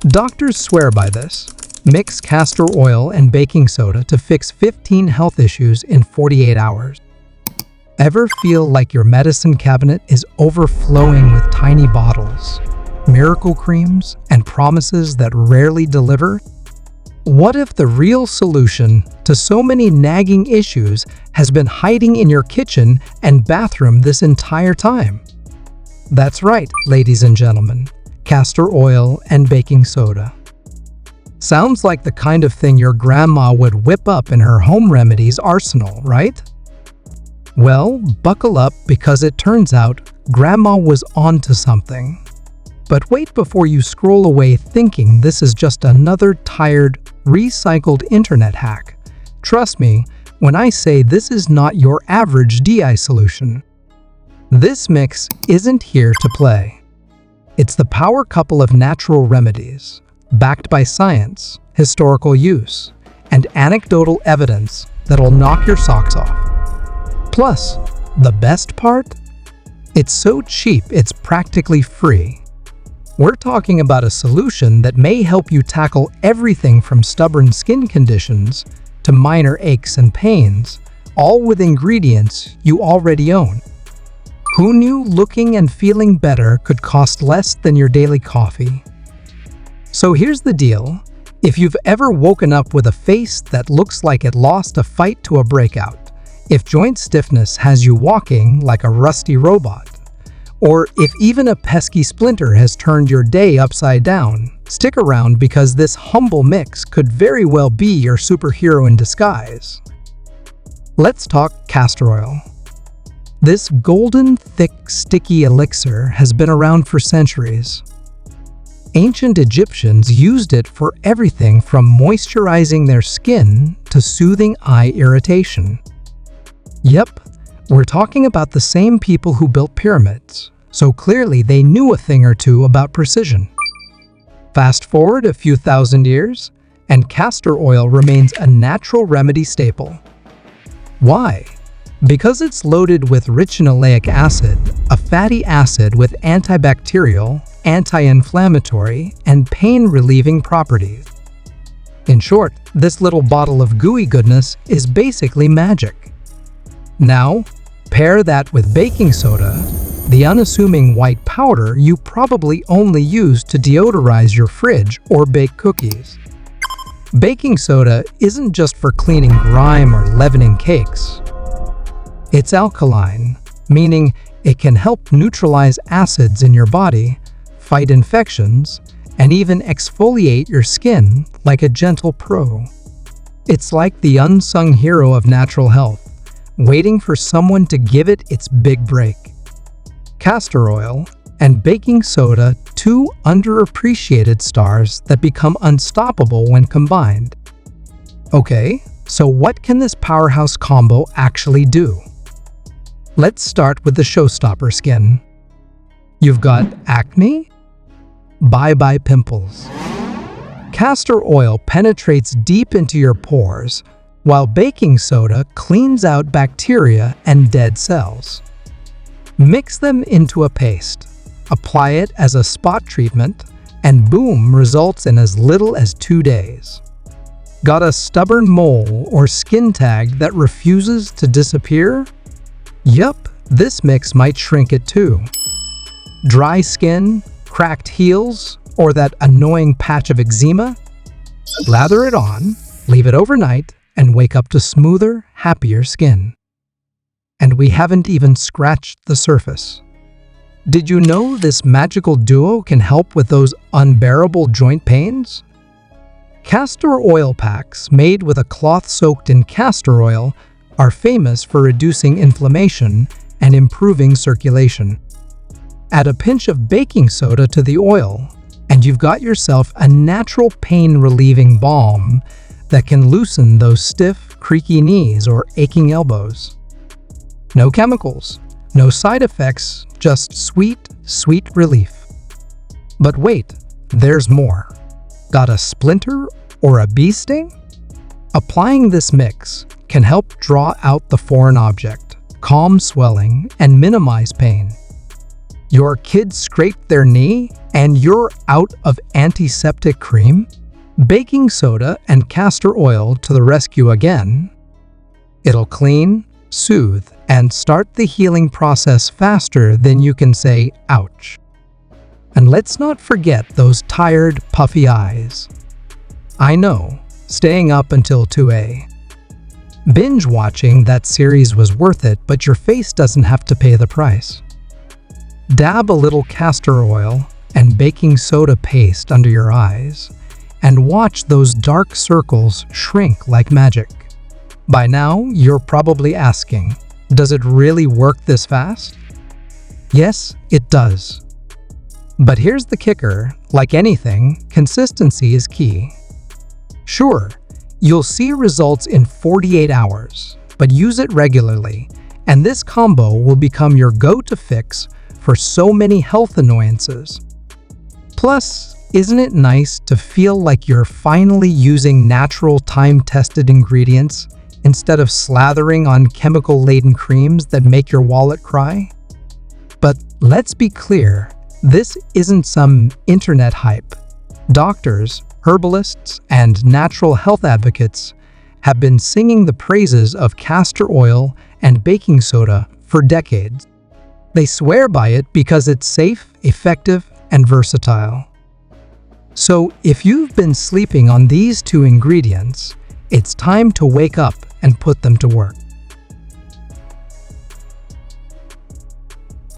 Doctors swear by this. Mix castor oil and baking soda to fix 15 health issues in 48 hours. Ever feel like your medicine cabinet is overflowing with tiny bottles, miracle creams, and promises that rarely deliver? What if the real solution to so many nagging issues has been hiding in your kitchen and bathroom this entire time? That's right, ladies and gentlemen, castor oil and baking soda. Sounds like the kind of thing your grandma would whip up in her home remedies arsenal, right? Well, buckle up because it turns out Grandma was onto something. But wait before you scroll away thinking this is just another tired, recycled internet hack. Trust me when I say this is not your average DI solution. This mix isn't here to play. It's the power couple of natural remedies, backed by science, historical use, and anecdotal evidence that'll knock your socks off. Plus, the best part? It's so cheap it's practically free. We're talking about a solution that may help you tackle everything from stubborn skin conditions to minor aches and pains, all with ingredients you already own. Who knew looking and feeling better could cost less than your daily coffee? So here's the deal. If you've ever woken up with a face that looks like it lost a fight to a breakout, if joint stiffness has you walking like a rusty robot, or if even a pesky splinter has turned your day upside down, stick around because this humble mix could very well be your superhero in disguise. Let's talk castor oil. This golden, thick, sticky elixir has been around for centuries. Ancient Egyptians used it for everything from moisturizing their skin to soothing eye irritation. Yep, we're talking about the same people who built pyramids, so clearly they knew a thing or two about precision. Fast forward a few thousand years, and castor oil remains a natural remedy staple. Why? Because it's loaded with ricinoleic acid, a fatty acid with antibacterial, anti-inflammatory, and pain-relieving properties. In short, this little bottle of gooey goodness is basically magic. Now, pair that with baking soda, the unassuming white powder you probably only use to deodorize your fridge or bake cookies. Baking soda isn't just for cleaning grime or leavening cakes. It's alkaline, meaning it can help neutralize acids in your body, fight infections, and even exfoliate your skin like a gentle pro. It's like the unsung hero of natural health, waiting for someone to give it its big break. Castor oil and baking soda, two underappreciated stars that become unstoppable when combined. Okay, so what can this powerhouse combo actually do? Let's start with the showstopper skin. You've got acne? Bye-bye pimples. Castor oil penetrates deep into your pores, while baking soda cleans out bacteria and dead cells. Mix them into a paste, apply it as a spot treatment, and boom, results in as little as 2 days. Got a stubborn mole or skin tag that refuses to disappear? Yup, this mix might shrink it too. Dry skin, cracked heels, or that annoying patch of eczema? Lather it on, leave it overnight, and wake up to smoother, happier skin. And we haven't even scratched the surface. Did you know this magical duo can help with those unbearable joint pains? Castor oil packs made with a cloth soaked in castor oil are famous for reducing inflammation and improving circulation. Add a pinch of baking soda to the oil, and you've got yourself a natural pain-relieving balm that can loosen those stiff, creaky knees or aching elbows. No chemicals, no side effects, just sweet, sweet relief. But wait, there's more. Got a splinter or a bee sting? Applying this mix can help draw out the foreign object, calm swelling, and minimize pain. Your kid scraped their knee and you're out of antiseptic cream? Baking soda and castor oil to the rescue again. It'll clean, soothe, and start the healing process faster than you can say, ouch. And let's not forget those tired, puffy eyes. I know, staying up until 2 Binge watching that series was worth it, but your face doesn't have to pay the price. Dab a little castor oil and baking soda paste under your eyes and watch those dark circles shrink like magic. By now, you're probably asking, does it really work this fast? Yes, it does. But here's the kicker, like anything, consistency is key. Sure, you'll see results in 48 hours, but use it regularly, and this combo will become your go-to fix for so many health annoyances. Plus, isn't it nice to feel like you're finally using natural, time-tested ingredients instead of slathering on chemical-laden creams that make your wallet cry? But let's be clear, this isn't some internet hype. Doctors, herbalists, and natural health advocates have been singing the praises of castor oil and baking soda for decades. They swear by it because it's safe, effective, and versatile. So if you've been sleeping on these two ingredients, it's time to wake up and put them to work.